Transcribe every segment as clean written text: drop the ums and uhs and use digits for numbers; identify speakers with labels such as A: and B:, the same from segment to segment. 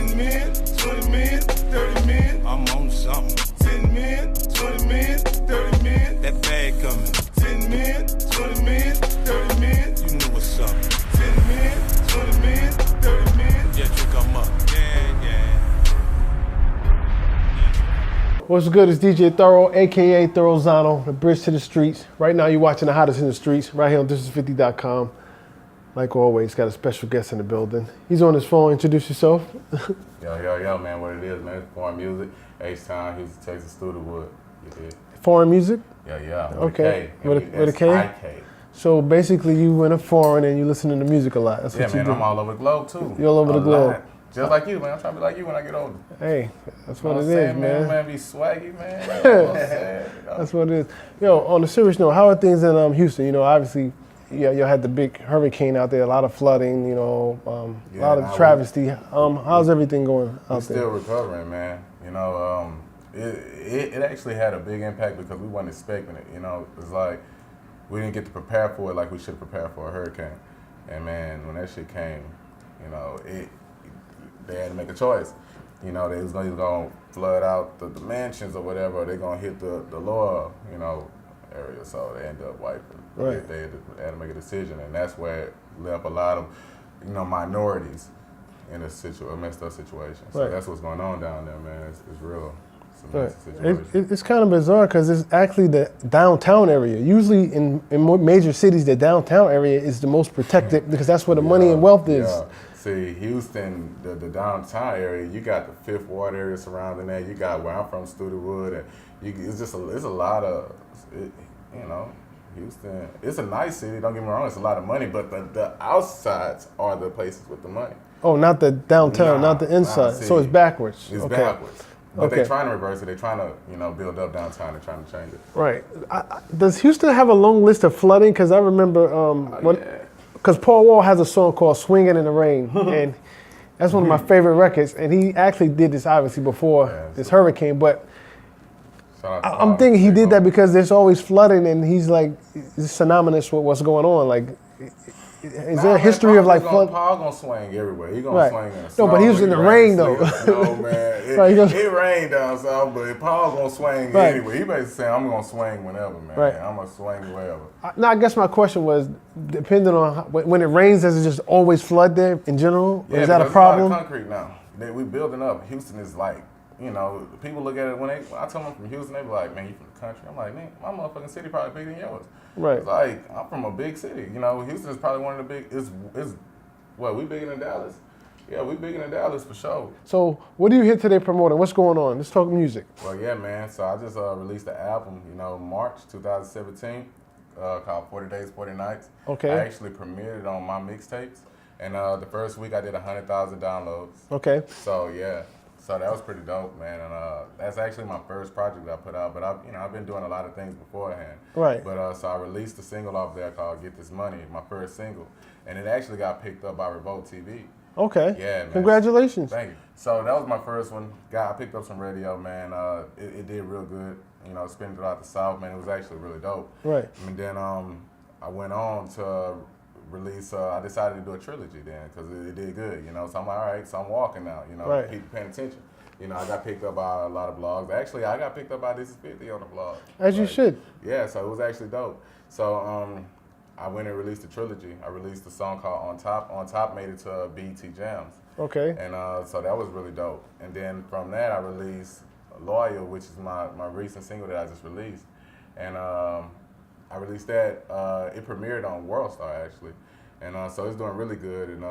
A: 10 men, 20 men, 30 men. I'm on something. 10 men, 20 men, 30 men. That bag coming. 10 men, 20 men, 30 men. You know what's up. 10 men, 20 men, 30 men. Yeah, you come up. Yeah.
B: What's good? It's DJ Thorough, aka Thorozano, the bridge to the streets. Right now, you're watching the hottest in the streets right here on thisis50.com. Like always, got a special guest in the building. He's on his phone. Introduce yourself.
C: Yo, man, what it is, man, it's foreign music. H-Town, Houston, Texas, Studewood. You did?
B: Foreign music?
C: Yeah.
B: Okay. With a K?
C: I-K.
B: So basically, you went a foreign and you listening to music a lot. That's what you
C: man,
B: do.
C: I'm all over the globe, too.
B: You're all over the globe.
C: Just like you, man. I'm trying to be like you when I get older.
B: Hey, that's what it
C: is,
B: man.
C: Man, be swaggy, man. You know what I'm saying?
B: That's what it is. Yo, on a serious note, how are things in Houston? You know, obviously, you had the big hurricane out there, a lot of flooding, you know, a lot of travesty. How's everything going out there?
C: We're still recovering, man. You know, it actually had a big impact because we weren't expecting it. You know, it's like we didn't get to prepare for it like we should have prepared for a hurricane. And man, when that shit came, you know, they had to make a choice. You know, they was either gonna flood out the mansions or whatever, or they gonna hit the lower, you know, area. So they ended up wiping.
B: Right.
C: They had to make a decision, and that's where it left a lot of, you know, minorities in a messed up situation. So that's what's going on down there, man. It's real. It's a messy situation.
B: It's kind of bizarre because it's actually the downtown area. Usually in more major cities, the downtown area is the most protected because that's where the money and wealth is.
C: Yeah. See, Houston, the downtown area, you got the Fifth Ward area surrounding that. You got where I'm from, Studewood, and it's a lot of, you know, Houston. It's a nice city. Don't get me wrong. It's a lot of money, but the outsides are the places with the money.
B: Oh, not the downtown, not the inside. So it's backwards.
C: It's backwards. But they're trying to reverse it. They're trying to, you know, build up downtown. They're trying to change it.
B: Right. Does Houston have a long list of flooding? Because I remember because Paul Wall has a song called "Swinging in the Rain," and that's one of my favorite records. And he actually did this obviously before this hurricane, but I'm thinking he did that because there's always flooding, and he's like synonymous with what's going on. Like, is there a history of like flood?
C: Paul gonna swing everywhere. He gonna swing in the snow.
B: No, but he was in the rain though.
C: No, man. It rained down south, but Paul gonna swing anyway. He basically saying, I'm gonna swing whenever, man.
B: Right.
C: I'm gonna swing wherever.
B: Now, I guess my question was, depending on when it rains, does it just always flood there in general?
C: Yeah,
B: is that a problem?
C: There's a lot of concrete now. We building up. Houston is like, you know, people look at it when I tell them I'm from Houston, they be like, man, you from the country? I'm like, man, my motherfucking city probably bigger than yours.
B: Right.
C: It's like, I'm from a big city. You know, Houston is probably one of the big, we bigger than Dallas? Yeah, we bigger than Dallas for sure.
B: So what are you here today promoting? What's going on? Let's talk music.
C: Well, yeah, man. So I just released the album, you know, March 2017, called 40 Days, 40 Nights.
B: Okay.
C: I actually premiered it on my mixtapes. And the first week I did 100,000 downloads.
B: Okay.
C: So, yeah. So that was pretty dope, man, and that's actually my first project I put out. But I've been doing a lot of things beforehand.
B: Right.
C: But so I released a single off there called "Get This Money," my first single, and it actually got picked up by Revolt TV.
B: Okay.
C: Yeah, man.
B: Congratulations.
C: Thank you. So that was my first one. I picked up some radio, man. It did real good. You know, spinning throughout the South, man. It was actually really dope.
B: Right.
C: And then I went on to release. I decided to do a trilogy then because it did good, you know. So I'm like, all right, so I'm walking now, you know. People paying attention. You know, I got picked up by a lot of blogs. Actually, I got picked up by Thisis50 on the blog.
B: As you should.
C: Yeah, so it was actually dope. So I went and released a trilogy. I released a song called On Top. On Top made it to BET Jams.
B: Okay.
C: And so that was really dope. And then from that, I released Loyal, which is my recent single that I just released. And I released that. It premiered on World Star actually, and so it's doing really good. And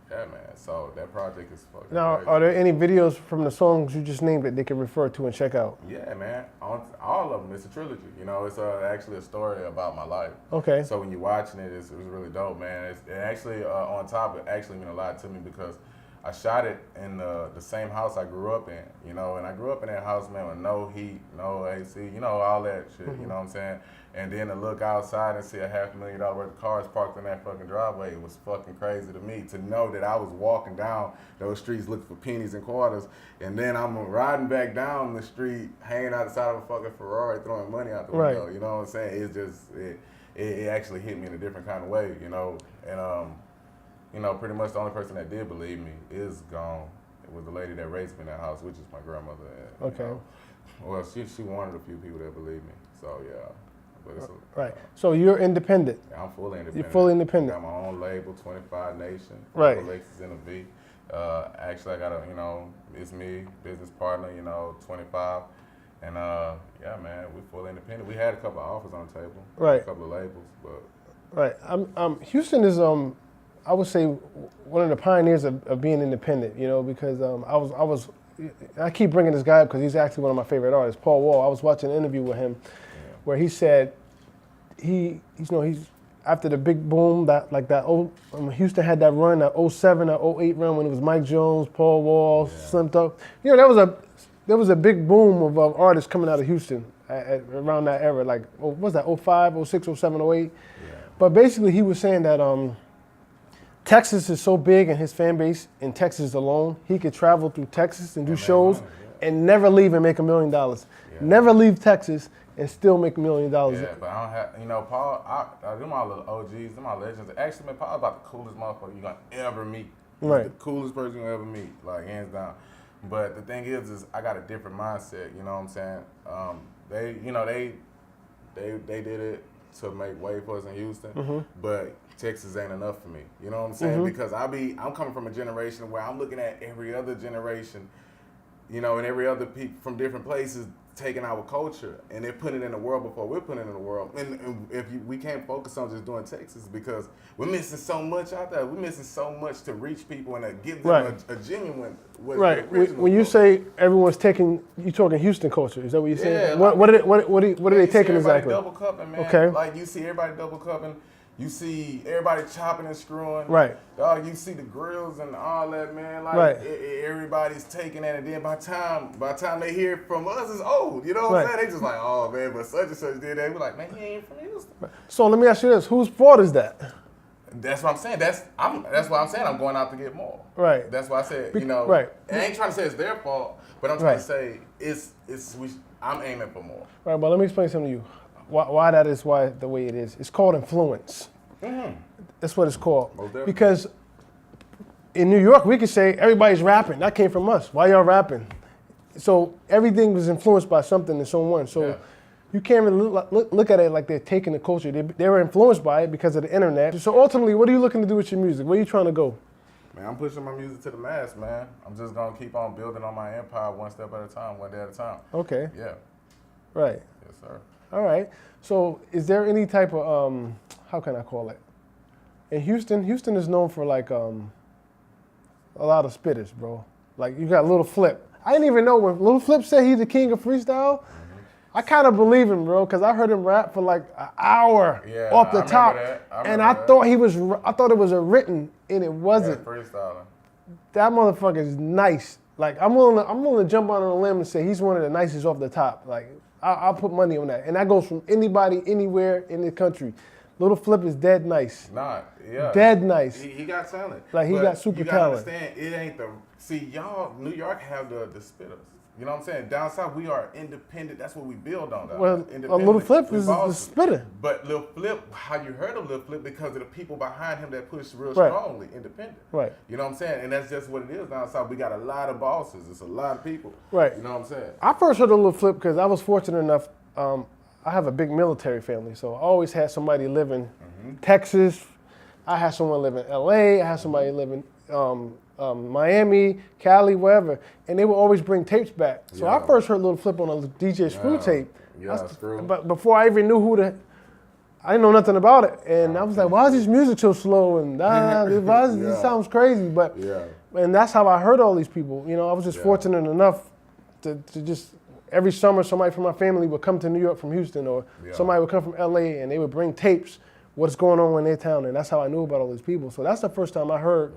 C: yeah, man. So that project is fucking
B: now,
C: crazy.
B: Are there any videos from the songs you just named that they can refer to and check out?
C: Yeah, man. All of them. It's a trilogy. You know, it's actually a story about my life.
B: Okay.
C: So when you're watching it, it was really dope, man. It actually On Top, it actually meant a lot to me because I shot it in the same house I grew up in, you know, and I grew up in that house, man, with no heat, no AC, you know, all that shit, you know what I'm saying? And then to look outside and see a $500,000 worth of cars parked in that fucking driveway, it was fucking crazy to me to know that I was walking down those streets looking for pennies and quarters, and then I'm riding back down the street, hanging out the side of a fucking Ferrari, throwing money out the window, you know what I'm saying? It's just, it actually hit me in a different kind of way, you know, and you know, pretty much the only person that did believe me is gone. it was the lady that raised me in that house, which is my grandmother. And,
B: Okay.
C: You know, well, she one of the few people that believe me. So yeah. But it's
B: Right. So you're independent.
C: Yeah, I'm fully independent.
B: You're fully independent.
C: I got my own label, 25 Nation.
B: Right.
C: Alexis in a V. Actually, I got a, it's me, business partner, 25. And yeah, man, we're fully independent. We had a couple of offers on the table.
B: Right.
C: A couple of labels, but.
B: Right. Houston is, I would say, one of the pioneers of being independent, because I keep bringing this guy up because he's actually one of my favorite artists, Paul Wall. I was watching an interview with him where he said he's after the big boom Houston had that run, that 07, that 08 run when it was Mike Jones, Paul Wall, Slim Thug. There was a big boom of artists coming out of Houston around that era, like what was that, 05, 06, 07, 08? Yeah. But basically he was saying that Texas is so big and his fan base in Texas alone, he could travel through Texas and do shows and never leave and make $1 million. Yeah. Never leave Texas and still make $1 million.
C: Yeah, but I don't have, Paul, them all little OGs, them all legends. Actually, man, Paul's about the coolest motherfucker you're going to ever meet. He's the coolest person you'll ever meet, like hands down. But the thing is I got a different mindset, you know what I'm saying? They did it to make way for us in Houston, but Texas ain't enough for me, you know what I'm saying? Because I'm coming from a generation where I'm looking at every other generation, and every other people from different places taking our culture and they're putting it in the world before we're putting it in the world. And we can't focus on just doing Texas because we're missing so much out there. We're missing so much to reach people and to give them a genuine.
B: When you say everyone's taking, you talking Houston culture. Is that what you're saying?
C: Yeah,
B: what are they taking exactly?
C: Double cupping, man.
B: Okay.
C: Like you see everybody double cupping. You see everybody chopping and screwing.
B: Right.
C: Dog, you see the grills and all that, man. Like everybody's taking that, and then by the time they hear it from us, it's old. You know what I'm saying? They just like, oh man, but such and such did that. We're like, man, he ain't from Houston.
B: So let me ask you this: whose fault is that?
C: That's what I'm saying. That's why I'm saying I'm going out to get more.
B: Right.
C: That's why I said,
B: Right.
C: I ain't trying to say it's their fault, but I'm trying to say I'm aiming for more.
B: Right, but let me explain something to you. Why that is the way it is. It's called influence. That's what it's called. Because in New York, we could say everybody's rapping. That came from us. Why y'all rapping? So everything was influenced by something and someone. So you can't really look at it like they're taking the culture. They were influenced by it because of the internet. So ultimately, what are you looking to do with your music? Where are you trying to go?
C: Man, I'm pushing my music to the mass, man. I'm just going to keep on building on my empire one step at a time, one day at a time.
B: Okay.
C: Yeah.
B: Right.
C: Yes, sir.
B: All right. So is there any type of, how can I call it? In Houston is known for like a lot of spitters, bro. Like you got Lil Flip. I didn't even know when Lil Flip said he's the king of freestyle. I kind of believe him, bro, because I heard him rap for like an hour off the top, I thought it was a written, and it wasn't.
C: Yeah, freestyling.
B: That motherfucker is nice. Like I'm willing to jump out on a limb and say he's one of the nicest off the top. Like I'll put money on that, and that goes from anybody, anywhere in the country. Lil Flip is dead nice. Dead nice.
C: He got talent.
B: Like he got super talent.
C: You gotta understand, it ain't y'all, New York have the spitters. You know what I'm saying? Down south, we are independent. That's what we build on.
B: Well, Lil Flip is the spitter.
C: But Lil Flip, how you heard of Lil Flip? Because of the people behind him that push real strongly, independent.
B: Right.
C: You know what I'm saying? And that's just what it is down south. We got a lot of bosses. It's a lot of people.
B: Right.
C: You know what I'm saying?
B: I first heard of Lil Flip because I was fortunate enough. I have a big military family, so I always had somebody live in Texas. I had someone live in LA. I had somebody live in Miami, Cali, wherever, and they would always bring tapes back. So I first heard Lil Flip on a DJ Screw tape.
C: Screw.
B: But before I even knew I didn't know nothing about it, and I was like, "Why is this music so slow?" And this sounds crazy. But and that's how I heard all these people. I was just fortunate enough to just every summer somebody from my family would come to New York from Houston, or somebody would come from LA, and they would bring tapes. What's going on in their town, and that's how I knew about all these people. So that's the first time I heard.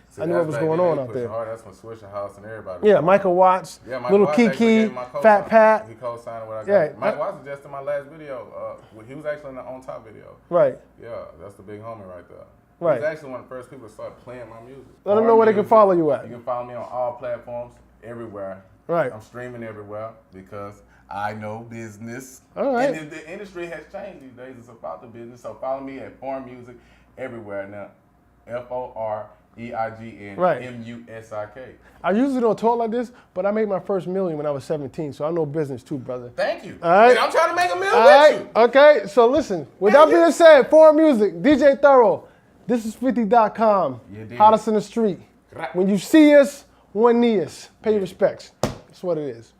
C: See,
B: I knew what was going on out there.
C: That's when Swisher House and everybody.
B: Yeah, Michael Watts, Little Kiki, Fat Pat.
C: He co-signed what I got. Mike Watts was just in my last video. He was actually in the On Top video.
B: Right.
C: Yeah, that's the big homie right there.
B: Right.
C: He was actually one of the first people to start playing my music.
B: Let them know where they can follow you at.
C: You can follow me on all platforms, everywhere.
B: Right.
C: I'm streaming everywhere because I know business.
B: All right.
C: And the industry has changed these days. It's about the business. So follow me at Foreign Music everywhere now. EIGN
B: I usually don't talk like this, but I made my first million when I was 17, so I know business too, brother.
C: Thank you.
B: All right.
C: And I'm trying to make $1 million
B: All
C: with
B: right.
C: you.
B: Okay, so listen. With that being said, Foreign Music, DJ Thorough, this is 50.com. Hottest in the street. When you see us, one knee us. Pay your respects. That's what it is.